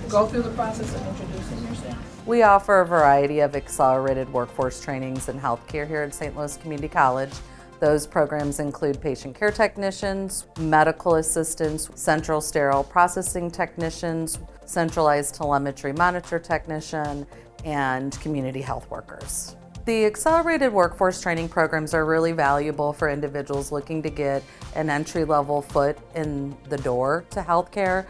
go through the process of introducing yourself? We offer a variety of accelerated workforce trainings in healthcare here at St. Louis Community College. Those programs include patient care technicians, medical assistants, central sterile processing technicians, centralized telemetry monitor technician, and community health workers. The accelerated workforce training programs are really valuable for individuals looking to get an entry-level foot in the door to healthcare.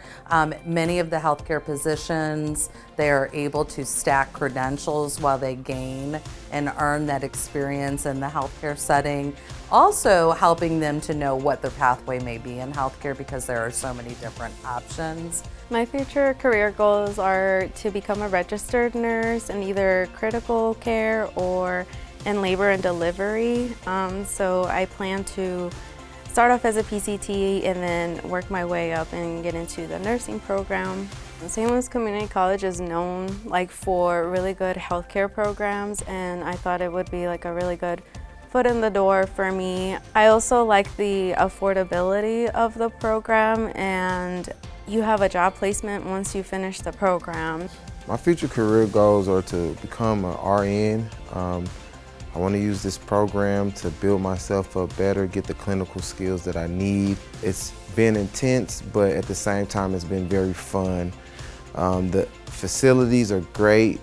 Many of the healthcare positions, they are able to stack credentials while they gain and earn that experience in the healthcare setting. Also helping them to know what their pathway may be in healthcare because there are so many different options. My future career goals are to become a registered nurse in either critical care or in labor and delivery. So I plan to start off as a PCT and then work my way up and get into the nursing program. St. Louis Community College is known for really good healthcare programs, and I thought it would be a really good foot in the door for me. I also like the affordability of the program, and you have a job placement once you finish the program. My future career goals are to become an RN. I want to use this program to build myself up better, get the clinical skills that I need. It's been intense, but at the same time it's been very fun. The facilities are great.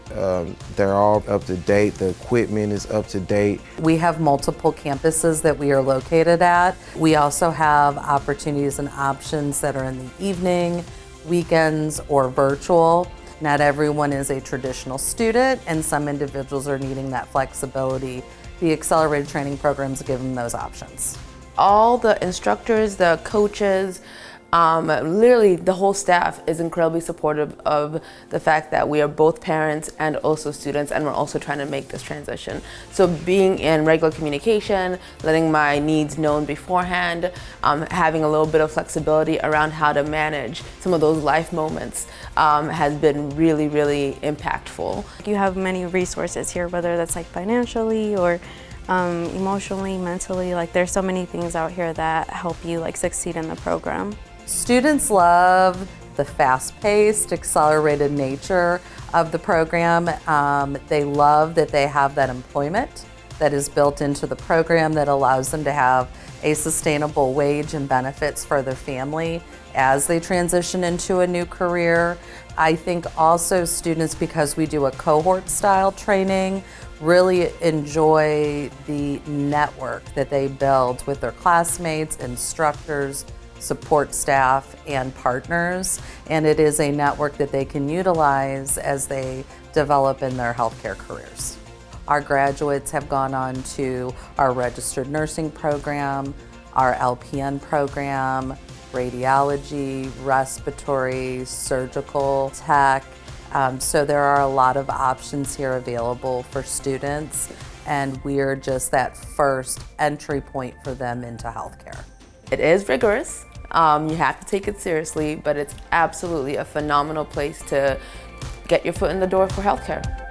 They're all up to date. The equipment is up to date. We have multiple campuses that we are located at. We also have opportunities and options that are in the evening, weekends, or virtual. Not everyone is a traditional student, and some individuals are needing that flexibility. The accelerated training programs give them those options. All the instructors, the coaches, literally the whole staff is incredibly supportive of the fact that we are both parents and also students, and we're also trying to make this transition. So being in regular communication, letting my needs known beforehand, having a little bit of flexibility around how to manage some of those life moments has been really, really impactful. You have many resources here, whether that's financially or emotionally, mentally. There's so many things out here that help you succeed in the program. Students love the fast-paced, accelerated nature of the program. They love that they have that employment that is built into the program that allows them to have a sustainable wage and benefits for their family as they transition into a new career. I think also students, because we do a cohort-style training, really enjoy the network that they build with their classmates, instructors, support staff, and partners, and it is a network that they can utilize as they develop in their healthcare careers. Our graduates have gone on to our registered nursing program, our LPN program, radiology, respiratory, surgical tech. So there are a lot of options here available for students, and we're just that first entry point for them into healthcare. It is rigorous. You have to take it seriously, but it's absolutely a phenomenal place to get your foot in the door for healthcare.